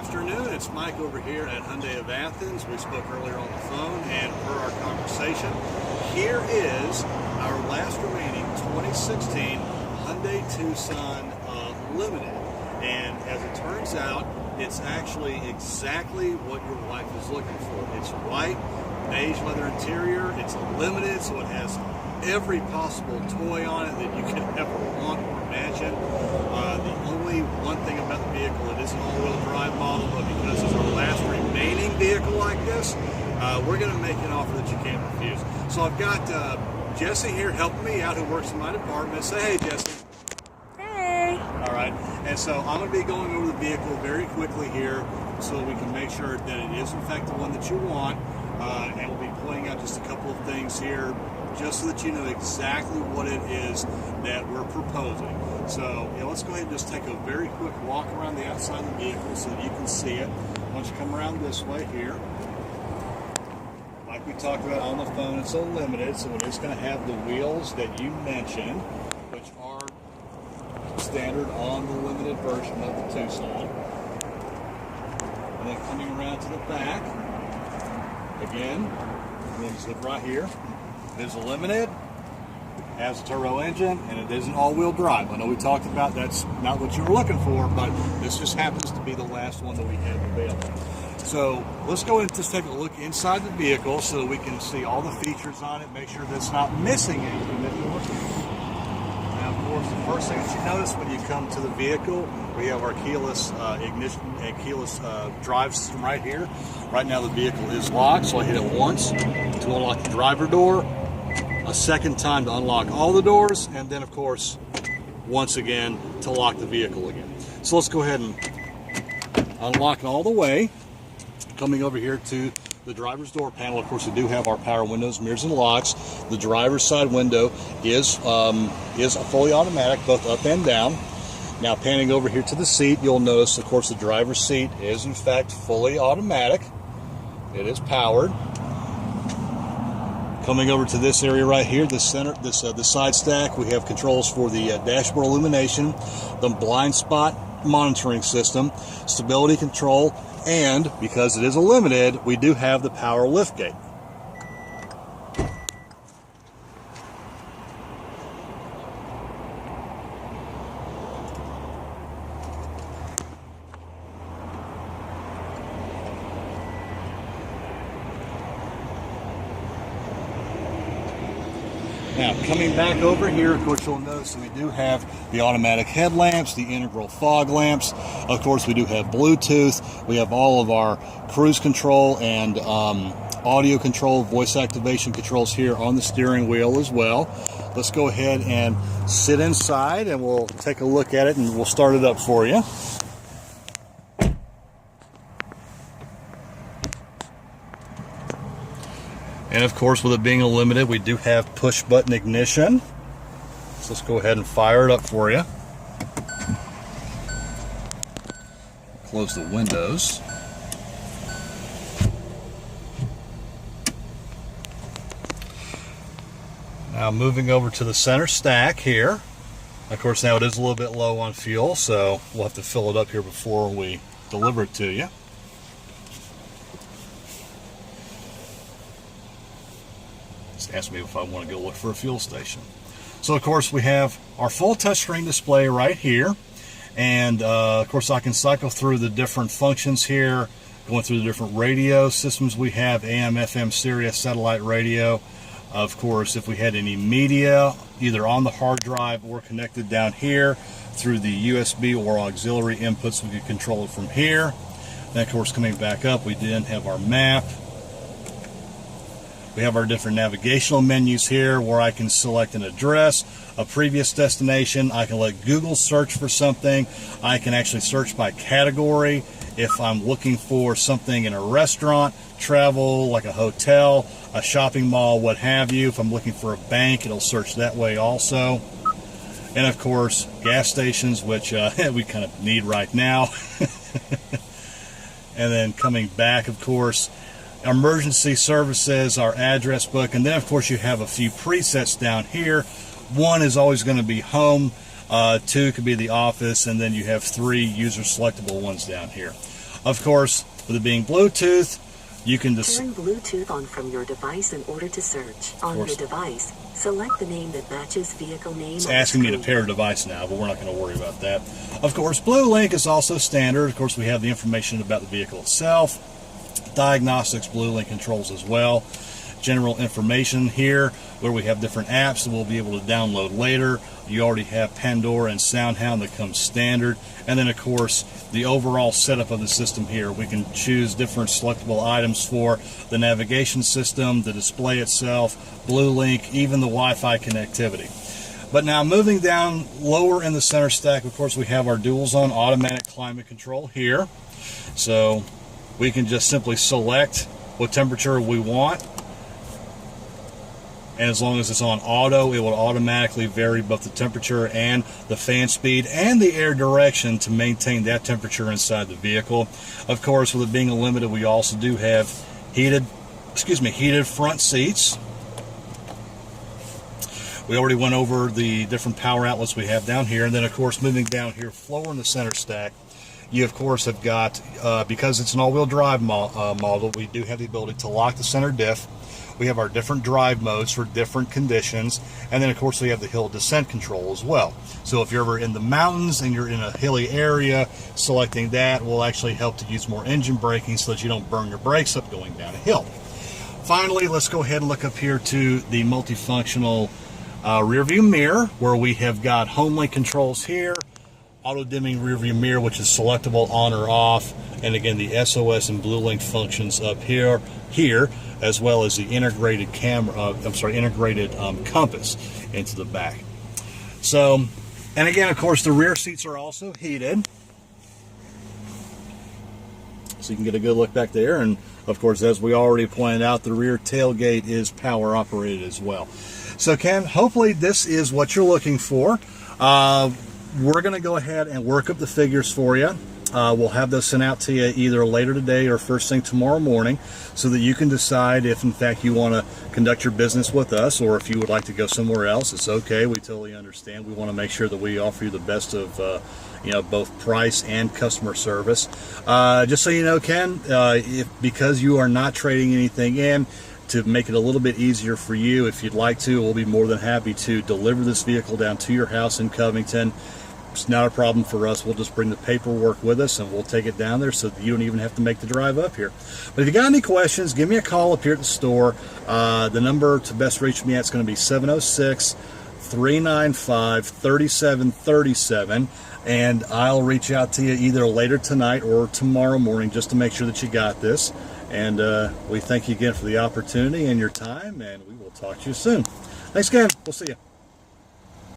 afternoon. It's Mike over here at Hyundai of Athens. We spoke earlier on the phone, and per our conversation, here is our last remaining 2016 Hyundai Tucson Limited. And as it turns out, it's actually exactly what your wife is looking for. It's white, beige leather interior. It's limited, so it has every possible toy on it that you could ever want or imagine. The only one thing about the vehicle, it is an all-wheel drive model, but because it's our last remaining vehicle like this, we're going to make an offer that you can't refuse. So I've got Jesse here helping me out, who works in my department. Say hey, Jesse. Hey. All right, and so I'm going to be going over the vehicle very quickly here so we can make sure that it is in fact the one that you want, and we'll be pointing out just a couple of things here just so that you know exactly what it is that we're proposing. So let's go ahead and just take a very quick walk around the outside of the vehicle so that you can see it. Why don't you come around this way here. Like we talked about on the phone, it's unlimited, so it is going to have the wheels that you mentioned, which are standard on the limited version of the Tucson. And then coming around to the back, again, we'll just look right here. It is a limited, has a turbo engine, and it is an all-wheel drive. I know we talked about that's not what you were looking for, but this just happens to be the last one that we have available. So let's go and just take a look inside the vehicle so that we can see all the features on it, make sure that it's not missing anything that you're looking for. Now, of course, the first thing that you notice when you come to the vehicle, we have our keyless ignition and keyless drive system right here. Right now the vehicle is locked, so I hit it once to unlock the driver door, a second time to unlock all the doors, and then of course once again to lock the vehicle again. So let's go ahead and unlock it all the way. Coming over here to the driver's door panel, of course we do have our power windows, mirrors, and locks. The driver's side window is fully automatic, both up and down. Now panning over here to the seat, you'll notice of course the driver's seat is in fact fully automatic. It is powered. Coming over to this area right here, the side stack, we have controls for the dashboard illumination, the blind spot monitoring system, stability control, and because it is a limited, we do have the power liftgate. Now, coming back over here, of course, you'll notice that we do have the automatic headlamps, the integral fog lamps. Of course, we do have Bluetooth. We have all of our cruise control and audio control, voice activation controls here on the steering wheel as well. Let's go ahead and sit inside and we'll take a look at it and we'll start it up for you. And of course, with it being a limited, we do have push button ignition. So let's go ahead and fire it up for you. Close the windows. Now moving over to the center stack here. Of course, now it is a little bit low on fuel, so we'll have to fill it up here before we deliver it to you. Asked me if I want to go look for a fuel station. So of course we have our full touchscreen display right here, and of course I can cycle through the different functions here, going through the different radio systems we have: AM, FM, Sirius, satellite radio. Of course, if we had any media either on the hard drive or connected down here through the USB or auxiliary inputs, we could control it from here. Then of course, coming back up, we then have our map. We have our different navigational menus here where I can select an address, a previous destination. I can let Google search for something. I can actually search by category. If I'm looking for something in a restaurant, travel, like a hotel, a shopping mall, what have you. If I'm looking for a bank, it'll search that way also. And of course, gas stations, which we kind of need right now. And then coming back, of course, emergency services, our address book, and then of course you have a few presets down here. One is always going to be home, two could be the office, and then you have three user selectable ones down here. Of course, with it being Bluetooth, you can just turn Bluetooth on from your device in order to search. On the device, select the name that matches vehicle name. It's asking me to pair a device now, but we're not going to worry about that. Of course, BlueLink is also standard. Of course, we have the information about the vehicle itself, diagnostics, BlueLink controls as well. General information here where we have different apps that we'll be able to download later. You already have Pandora and SoundHound that comes standard. And then, of course, the overall setup of the system here. We can choose different selectable items for the navigation system, the display itself, BlueLink, even the Wi-Fi connectivity. But now moving down lower in the center stack, of course, we have our dual zone automatic climate control here. So we can just simply select what temperature we want. And as long as it's on auto, it will automatically vary both the temperature and the fan speed and the air direction to maintain that temperature inside the vehicle. Of course, with it being a limited, we also do have heated front seats. We already went over the different power outlets we have down here. And then, of course, moving down here, lower in the center stack, you, of course, have got, because it's an all-wheel drive model, we do have the ability to lock the center diff. We have our different drive modes for different conditions. And then, of course, we have the hill descent control as well. So if you're ever in the mountains and you're in a hilly area, selecting that will actually help to use more engine braking so that you don't burn your brakes up going down a hill. Finally, let's go ahead and look up here to the multifunctional rear view mirror, where we have got home link controls here, auto dimming rear view mirror, which is selectable on or off, and again the SOS and BlueLink functions up here, as well as the integrated compass into the back. So, and again, of course, the rear seats are also heated, so you can get a good look back there. And of course, as we already pointed out, the rear tailgate is power operated as well. So Ken, hopefully this is what you're looking for. We're going to go ahead and work up the figures for you. We'll have those sent out to you either later today or first thing tomorrow morning, so that you can decide if in fact you want to conduct your business with us, or if you would like to go somewhere else. It's okay. We totally understand. We want to make sure that we offer you the best of both price and customer service. Just so you know, Ken, because you are not trading anything in, to make it a little bit easier for you, if you'd like to, we'll be more than happy to deliver this vehicle down to your house in Covington. It's not a problem for us. We'll just bring the paperwork with us and we'll take it down there so that you don't even have to make the drive up here. But if you got any questions, give me a call up here at the store. The number to best reach me at is going to be 706-395-3737, and I'll reach out to you either later tonight or tomorrow morning just to make sure that you got this. And we thank you again for the opportunity and your time, and we will talk to you soon. Thanks again. We'll see you.